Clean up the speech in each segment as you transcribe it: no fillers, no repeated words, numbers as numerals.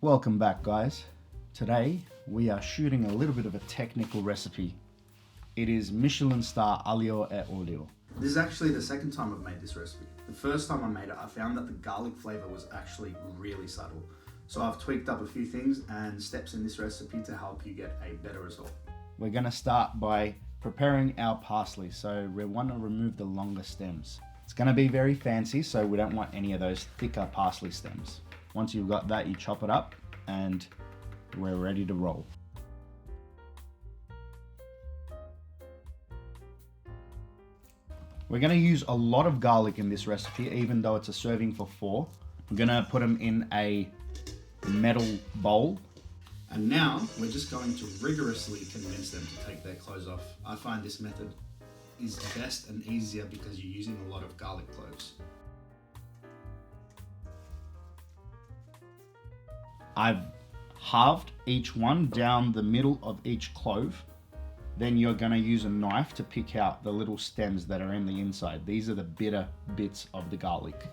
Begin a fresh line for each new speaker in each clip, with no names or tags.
Welcome back, guys. Today we are shooting a little bit of a technical recipe. It is Michelin-star Aglio e Olio.
This is actually the second time I've made this recipe. The first time I made it, I found that the garlic flavor was actually really subtle. So I've tweaked up a few things and steps in this recipe to help you get a better result.
We're gonna start by preparing our parsley. So we want to remove the longer stems. It's gonna be very fancy, so we don't want any of those thicker parsley stems. Once you've got that, you chop it up and we're ready to roll. We're gonna use a lot of garlic in this recipe, even though it's a serving for 4. I'm gonna put them in a metal bowl.
And now we're just going to rigorously convince them to take their clothes off. I find this method is best and easier because you're using a lot of garlic cloves.
I've halved each one down the middle of each clove. Then you're gonna use a knife to pick out the little stems that are in the inside. These are the bitter bits of the garlic.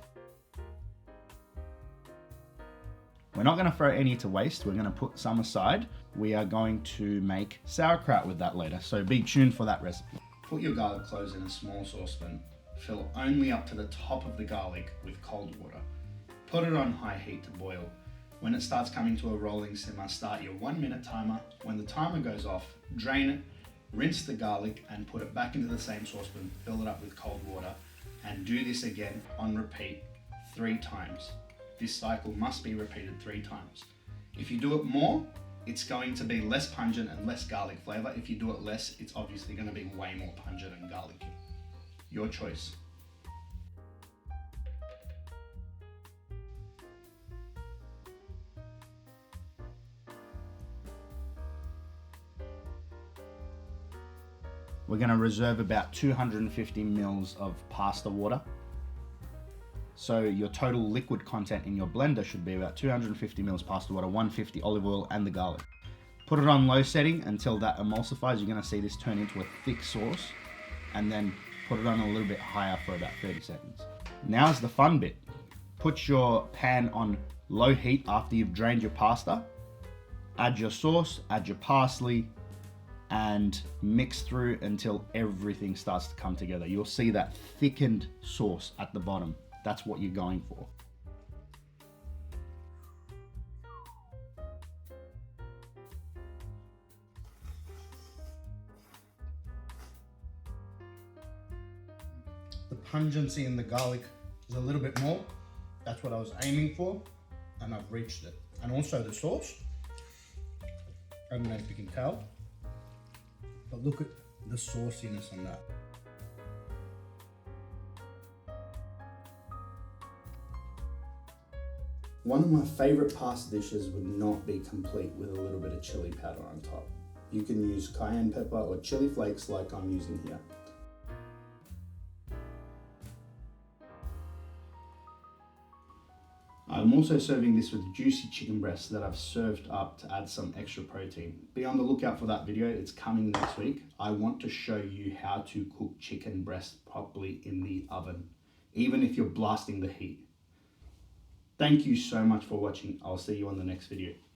We're not gonna throw any to waste. We're gonna put some aside. We are going to make sauerkraut with that later, so be tuned for that recipe.
Put your garlic cloves in a small saucepan. Fill only up to the top of the garlic with cold water. Put it on high heat to boil. When it starts coming to a rolling simmer, start your 1-minute timer. When the timer goes off, drain it, rinse the garlic and put it back into the same saucepan, fill it up with cold water, and do this again on repeat 3 times. This cycle must be repeated 3 times. If you do it more, it's going to be less pungent and less garlic flavor. If you do it less, it's obviously going to be way more pungent and garlicky. Your choice.
We're gonna reserve about 250 mils of pasta water. So your total liquid content in your blender should be about 250 mils pasta water, 150 olive oil and the garlic. Put it on low setting until that emulsifies. You're gonna see this turn into a thick sauce, and then put it on a little bit higher for about 30 seconds. Now's the fun bit. Put your pan on low heat after you've drained your pasta. Add your sauce, add your parsley, and mix through until everything starts to come together. You'll see that thickened sauce at the bottom. That's what you're going for. The pungency in the garlic is a little bit more. That's what I was aiming for, and I've reached it. And also the sauce, I don't know if you can tell, but look at the sauciness on that.
One of my favorite pasta dishes would not be complete with a little bit of chili powder on top. You can use cayenne pepper or chili flakes like I'm using here. I'm also serving this with juicy chicken breasts that I've served up to add some extra protein. Be on the lookout for that video, it's coming next week. I want to show you how to cook chicken breast properly in the oven, even if you're blasting the heat. Thank you so much for watching. I'll see you on the next video.